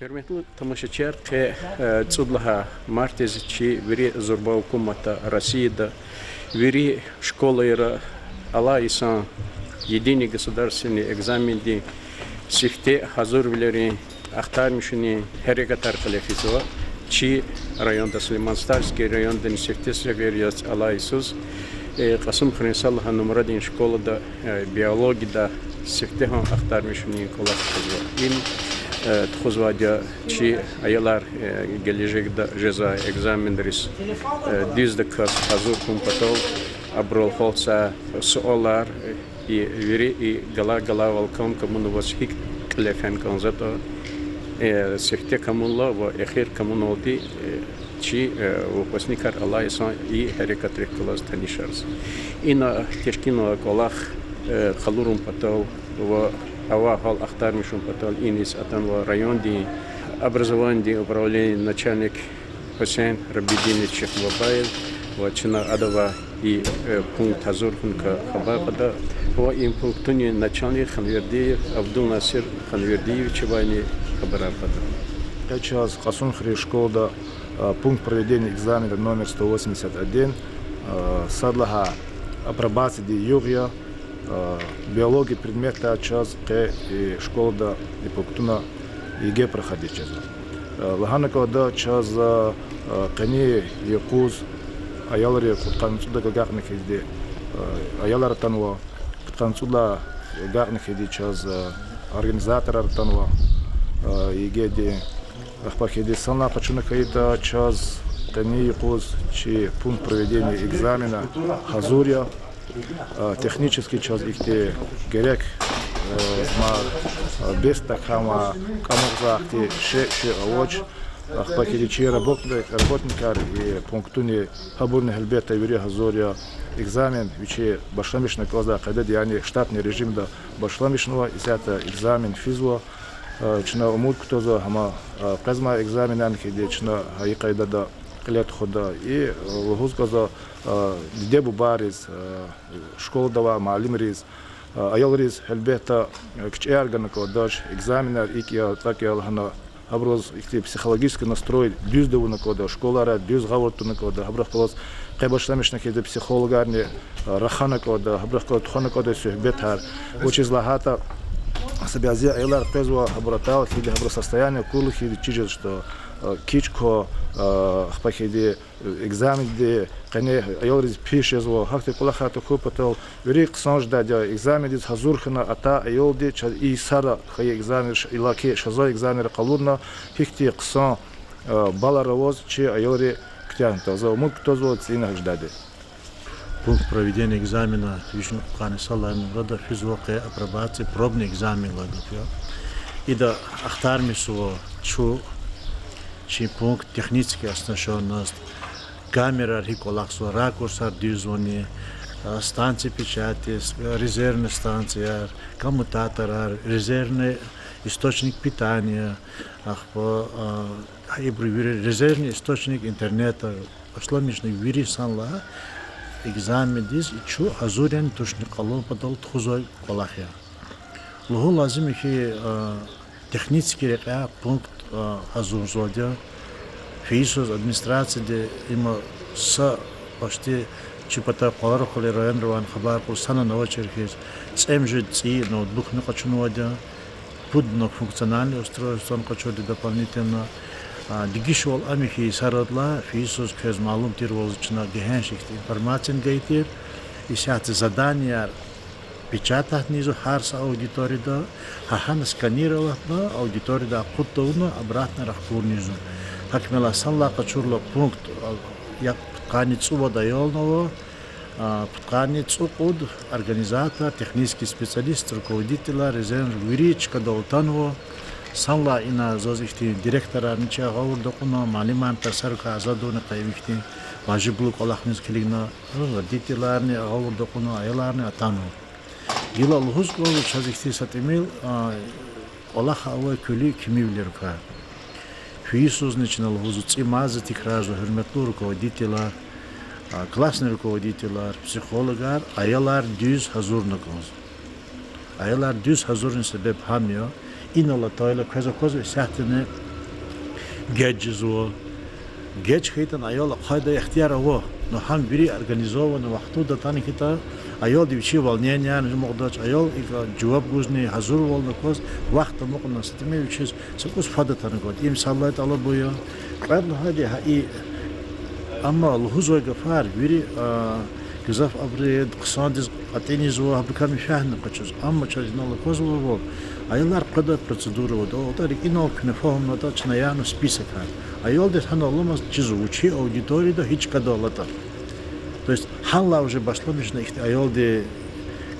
Hürmetli tamashachılar, Цудлага мартезичи вери зорбау кумата Россияда, вери школы Алла Исан единый государственный экзамен ди сифте хазур вилери ахтар мишуни херегатар калефизова чи районда Слиманстарский районда сифте северяс Алла Исус Касым Хринсалха номрадин школада биологияда сифте хан ахтар мишуни колафизова Тхузвадя чи аяlar gelecekte ceza egzaminleriz dizde kas hazır kumpatol abrol holsa sorular veri gala valkan kamun vasık klefen konzato sefte kamunla ve ahir kamun oldu чи выпускникар Allah исан и харекатрик класс танишарс. Ина тешкино колах халурум патол в Ава хал ахтар мишум патал инис атанва район ди образование ди управление начальник Хусейн Рабидинович Чехлобаев вачина адава и пункт Хазурхунка Хабакада во им пунктуни начальник Ханвердиев Абдул Насир Ханвердиевич вайни Хабарапада. Сейчас Касун Хри школа пункт проведения экзамена номер 181 садлага апробации ди югия биология предмета час к школа да и пунктуна иге проходить час. Лаханака да час кани якуз аялари кутканцуда гагахник изде аялар танва кутканцуда гагахник иде час организатор танва иге де ахпахиде сана почему каита час кани якуз чи пункт проведения экзамена хазурия технический час ихте герек ма без такама камузахте ше авоч ахпахидичи работникар и пунктуни хабурни хелбета вери хазория экзамен вичи башламишна коза кадед яни штатный режим да башламишного исята экзамен физуа чна умут ктоза хама казма экзаменан хиде чна хайкайда да клет хода и логузказа дебу бариз школа дава малимриз аялриз хелбета кчергана кодаш экзаменар икия так я лхана аброз ихти психологический настрой дюздеву на кода школара дюз гаворту на кода абрах колос кайбашламишна хиде психологарни рахана кода абрах колос тхана кода сюхбетар учизлахата собязи аялар пезва абратал хиде абро состояние кулу хиде чижет что кичко хпахиде экзамен де кане аялриз пишезво хакте кулахата купатал вирик сонжда де экзамен диз хазурхна ата аялде и сара хай экзамен илаке шаза экзамен калурна хикти ксан баларовоз чи аялри ктянта за мук тозво цина ждаде. Пункт проведения экзамена Вишну Кухани Салайну Рада физуаке апробации пробный экзамен лагопья. И да ахтармису чу чи пункт технически оснащенность, камера риколаксу, ракурсар дюзони, станции печати, резервная станция, коммутатор, резервный источник питания, резервный источник интернета, пошламишный вири санла, экзамен диз и чу азурян тушни калон подал тхузой колахя. Луху лазим ихи технический река пункт азурзодя, физус администрация де има с почти чипата коларохоли район рван хабар курсана новочеркис, цемжи ци ноутбук не качунуадя, пудно функциональное устройство он качуди дополнительно, дигишвал амихи сарадла физус кез малум тирвозчна гехеншихти информация гейтир, и сяты задания печатать низу харс аудитория, хахан сканировала на аудитория, кутовна обратно рахпур низу. Как мела санла качурла пункт, як тканицу водоелного, тканицу под организатор, технический специалист, руководителя, резерв виричка долтанова, санла и на зозихти директора ничего говордокуна, малиман персарка азадуна кайвихти, важиблук алахминскилигна, родителарни говордокуна, аяларни атану. Гила лухус голу чазихти сатимил Аллаха авай кули кимивлерка. Фиисус начинал лухузу цимазы тихразу хурметлу руководителя, классный руководителя, психологар, аялар дюз хазурнакоз. Аялар дюз хазурн себеб хамио, инала тайла коза сяхтене геджизо. Гедж хейтан айол хайда ихтияр аво. Но хам вири организовано вахту да тани хита айол дивчи волнения не могдач айол ика жаваб гузни хазур волна кос вахта мокна стиме вичис сукус фада тани год им саллайт ала боя قبل هذه هاي أما الهزوء جفار ويري جزاف أبريد قصادز قتيني زوا بكام يفهم قشز أما شجنا الله كوزو وول أيلار قدر процедуру ودو تاريك إنه كنا فهم نتا شنيانو список أيول ده هنا الله مس جزء وشي аудитории ده هيج كده الله تا то есть ханла уже башло миш на их أيول ده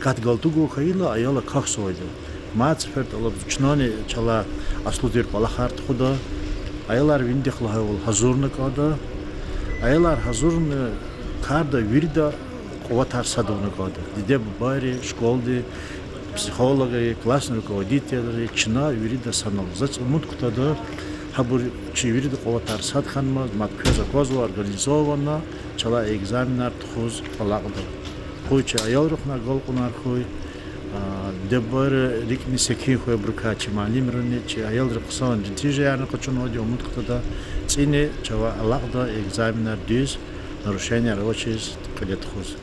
кат галтугу хаила أيола как сойдо мац ферт الله чнони чала аслудир балахарт худа Aylar vindikla ol hazurnu kada. Aylar hazurnu karda virda kovatar sadovnu kada. Dide bari школды, психологи, классные руководители, чина вирда санал. Зач умут кутада хабур чи вирда kovatar сад ханма матпеза козу организована, чала экзаменар тхуз палагда. Хуйча аял рухна голкунар хуй. Дебар рикни секи хуй брукачи малим рни чи аял руксан житиже яна кочун оди умут кутада цини чава алагда экзаменар дюз нарушение рабочих кадет хуз.